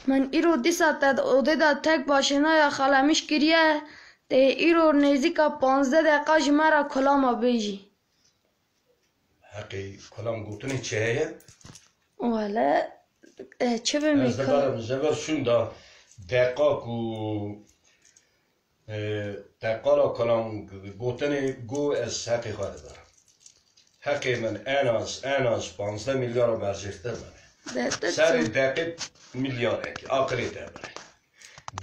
من ایرو دیسا تد اوده دا تک باشنا یا خالمیش کریه ده ایرو نزیکا 15 دقیقه جمرا کلاما بیجی حقی کلام گوتنی چه هیه؟ والا چه بمی از دبرم زبر شون دا دقیقا کو دقیقا را کلام گوتنی گو از حقی خواهد دارم حقی من ایناز 15 میلیار برجفته منه سر دقیق میلیاره که آقلی دبره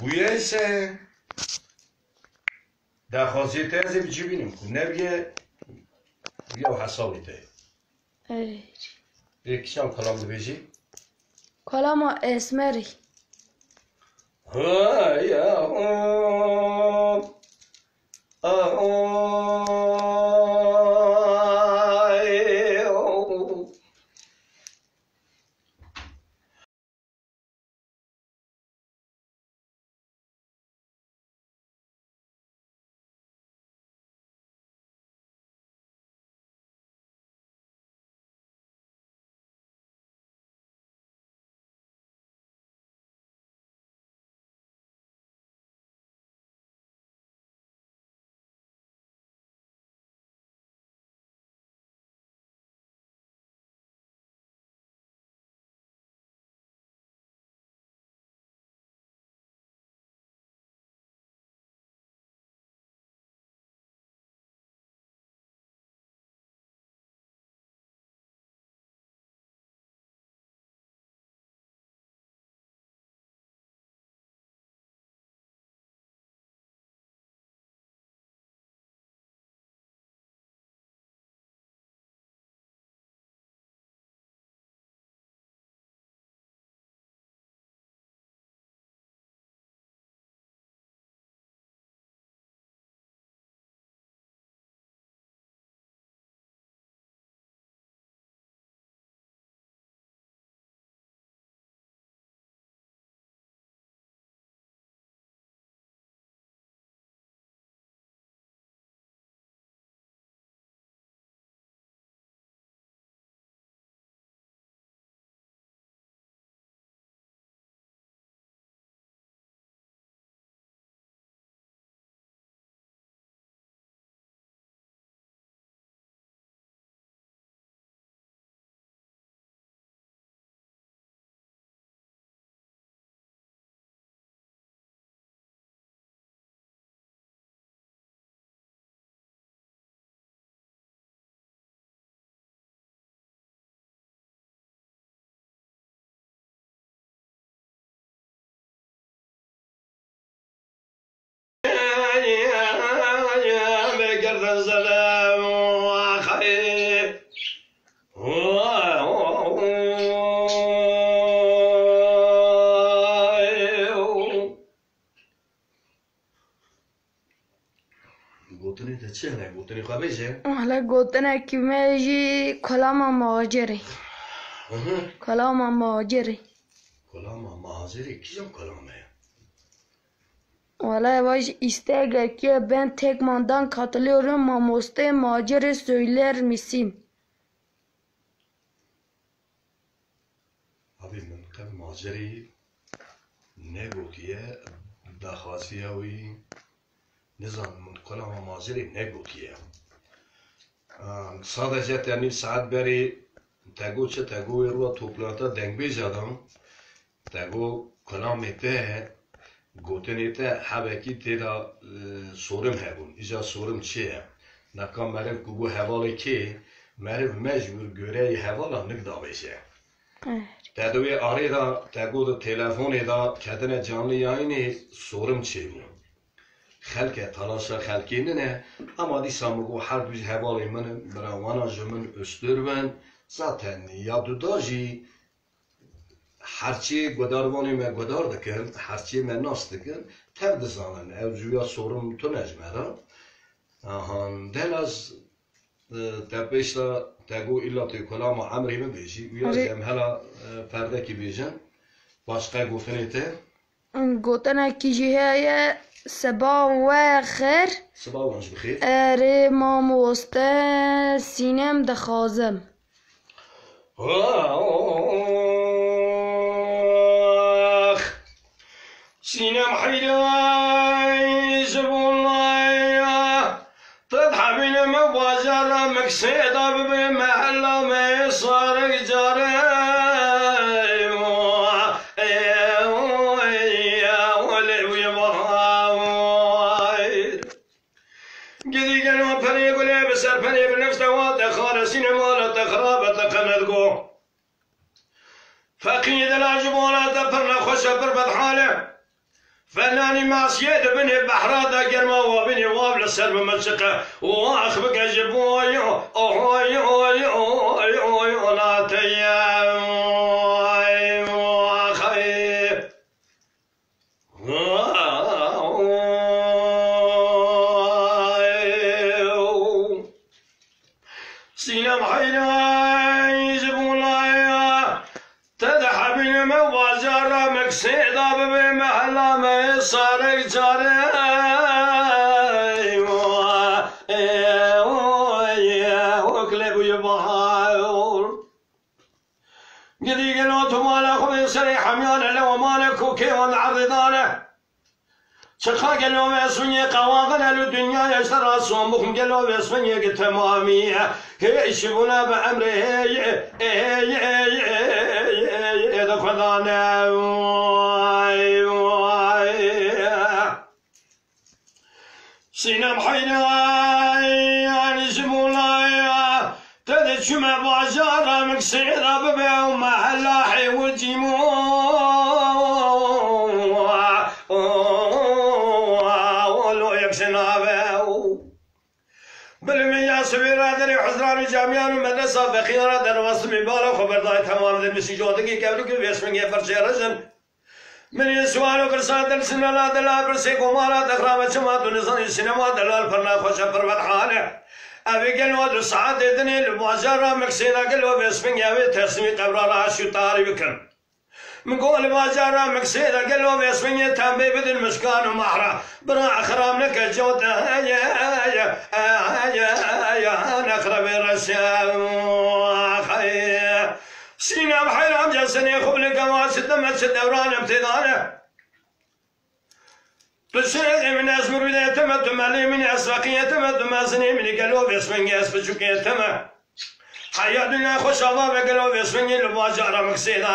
گویه ایسه در خاصیته ازی بچی بینیم کن نبیه بیا و حسابی ته یکیشان کلام دو بیجی کلاما اسمری گوتنی ده چه نه گوتنی خواه بیجه؟ والا گوتنه که میجی کلاما مهاجری کلاما مهاجری کلاما مهاجری کیجم کلامه؟ والا باش استگه که ben tekmandan katılıyorum mamoste maceri söyler misin? Abi من کم مهاجری نگوتیه دخواستیه وی نظام من کلاما مهاجری نگوتیه sadece yani saat beri تگو رو توپلاتا دنگ بیجادم تگو کلامی ته گوتنی ته حبکی تیدا سورم هبون ایجا سورم چیه نکام مرف گو حوالی که مرف مجبور گوره حوالا نگدا بیشه تدوی آری دا تگو دا تلفونی دا کتن جانلی یاینی سورم چیه خلق تلاشا خلقینه نه اما دی سامگو هر دوی حوالی من براوانا جمن استرون zaten ya dudaji herçi godarvani me godar dikin herçi me nas dikin tev dizanin ev juya sorum tu necmera ahan delaz tepeşla tegu illa te kolama amri mi beji uya jem hala perde ki bejin başka gofini te gotana ki jihaya sabah ve khair sabah ve bixir ere mamoste sinem dakhazem آخ سينا محيداي زبولاي تضحى بين مبازر مكسيدة بمحلة ما صار جاري قدي قالوا فريق ولا بسر فريق نفس دوات خالصين مالت خرابة قندقو فقيد العجبونة دفرنا خوش بربط حاله فناني معصية بني بحرادة قرما وبني وابل السرب ملشقة واخبك جبوي اوي اوي اوي اوي وناتيا خير سينا محينا زبولايا تدحى بين موازر مكسيدة بمحلة ما صار جاري وكلب يبهايور قدي قلوت مالا خذ سري حميان لو مالك وكيوان عرضانه شخا قالوا باسوني قواغنا الدنيا يشترى صومكم قالوا باسوني تمامي يشبونا بأمره دخلنا سينا محينا يعني شبونا تدشم بازار مكسيرة ببيع ومحلاحي وجيمون بالمية سبيرة دري حزران جامعان ومدرسة بخيرة در وصل مبالغ خبرداي تمام در مسيجوتكي قبل كل بيسمن يفرشي رجل من يسوالو برسات در سنلا دلال برسي قمالا دخرامة شمات ونزان السينما دلال فرنا خوشا فربت حاله أبي قلوا در ساعات دني المعجرة مكسينا قلوا بيسمن يوي تسمي قبرارا شتاري بكن من قول ما جرى مكسيدة قالوا بيسمية تنبي بدل مسكان ومحرة برا أخرام لك الجود أنا أخرب الرسام سينا بحيرام جلسني خبل قواس الدمت الدوران امتدانه بالسنة من أزمر بدا يتمد مالي من أسواقية يتمد مازني من قالوا بيسمية أسبجوك يتمد حياتنا خوش أبا بقلوا بيسمني المواجهة مكسيدة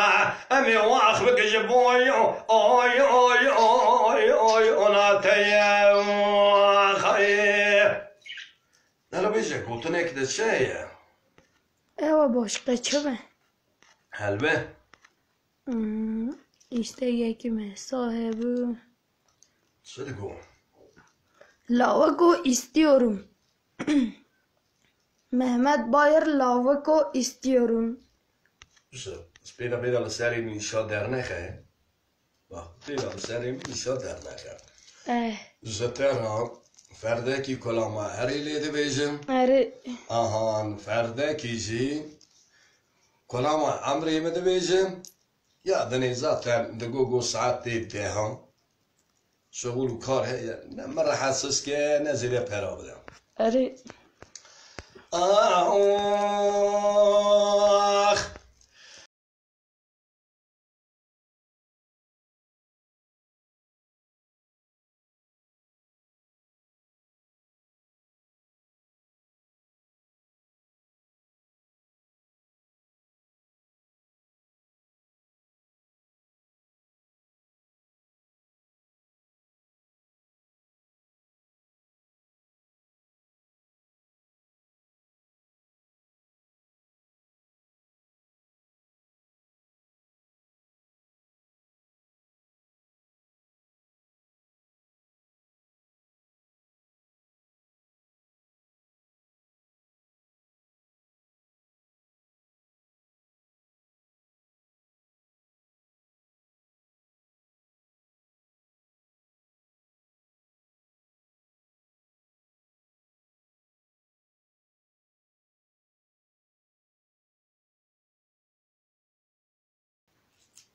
أمي واخبك جبوي أوي أوي أوي أوي أناتيا خير هلا بيجي قلتنا كده شيء ايوه başka çöbe. هلبه İşte yekime sahibi. صدقوا Lavako istiyorum. Mehmet Bayır lavako istiyorum. Spela beda seri min şa dernekhe. Bak, beda seri min şa dernekhe. Zatera ferdeki kolama heriyle de bejim. Ahan ferdeki ji kolama amri mi de bejim. Ya deni zaten de gogo saat تيبتها شغل وكار هي مرة حاسس كي نازل بهرا بدا.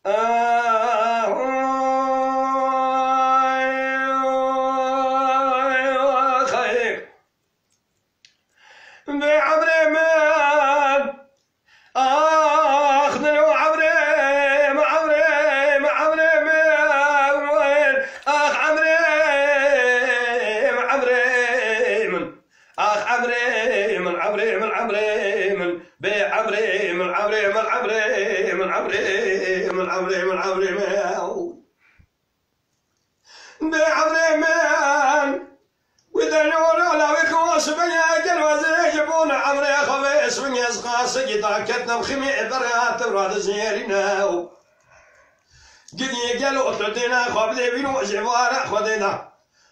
آخ خير بعمري من أخذ له عمري من من عمري من عمري بعمري من وإذا نور لو يكوس بيا قلوة يجيبون عمري خبيس من يسقاس قطع كتنا بخمي برات براد زيرنا قد قالوا تدينا خبدي بينو جوار خدينا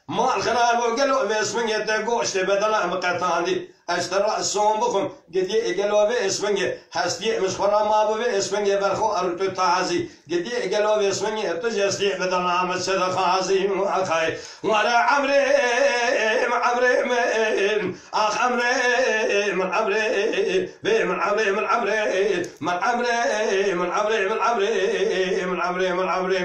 ما الخراب وقالوا باسمي يتقوش تبدلا مقطعني اشترى الصوم بكم قد قالوا باسمي هستي مش خرا ما باسمي برخو ارتو تعزي قد قالوا باسمي تجسي بدلا مسد خازي اخي ورا عمري عمري من اخ عمري من عمري من عمري من عمري من عمري من عمري من عمري من عمري من عمري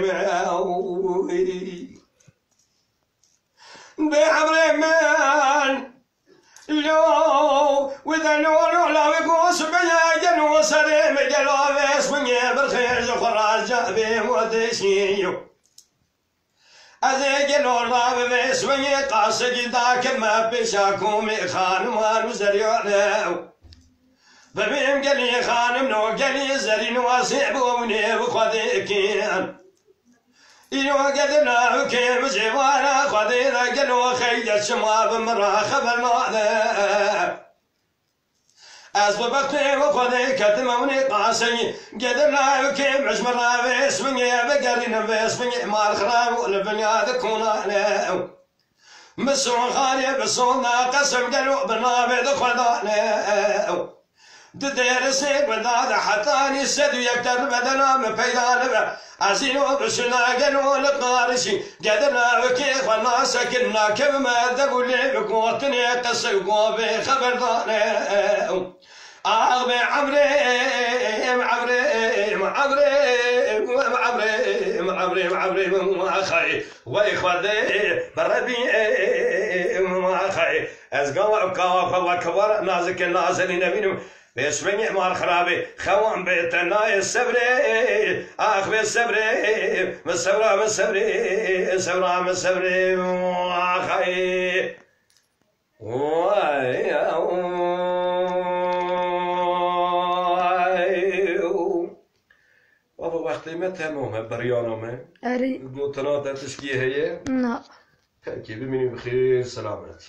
بعمري من لو وإذا لو لو يقوس بيا جنو سليم جلو باسمي بالخير زخرا جابي ودشيو أزي جلو راب باسمي قاسق ذاك ما بشاكم خان ما نزريو ببيم قلي خانم نو قلي زرين واسع بومني بخذيكين إيو قدنا وكيم جوانا خذينا قلو خيجة شماب مرا خبر ماذا أسببتني وخذي كتموني قاسي قدنا وكيم عجمرا باسمي بقرين باسمي مال خراب والبنياد كونا مسون خالي بسونا قسم قلو بنابد خذانا دير سيب بدادا حتاني سدو يكتر بدنا مبيدان عزينو بسنا قلو لقارشي قدرنا وكيف الناس كنا كما دقولي بقوتني قصيقوا بخبر دانا أغبي عمري عمري عمري عمري عمري عمري أخي وإخواتي بربي أخي أزقوا بكوا كبر نازك النازلين بينهم باسمي مال خرابي خوان بيتنا السبري اخ بالسبري بالسبرة بالسبري سبرة بالسبري اخي بابا وقتی متى مهمه بريانه اري قلت انا تشكيه هي لا كيف بمني بخير سلامات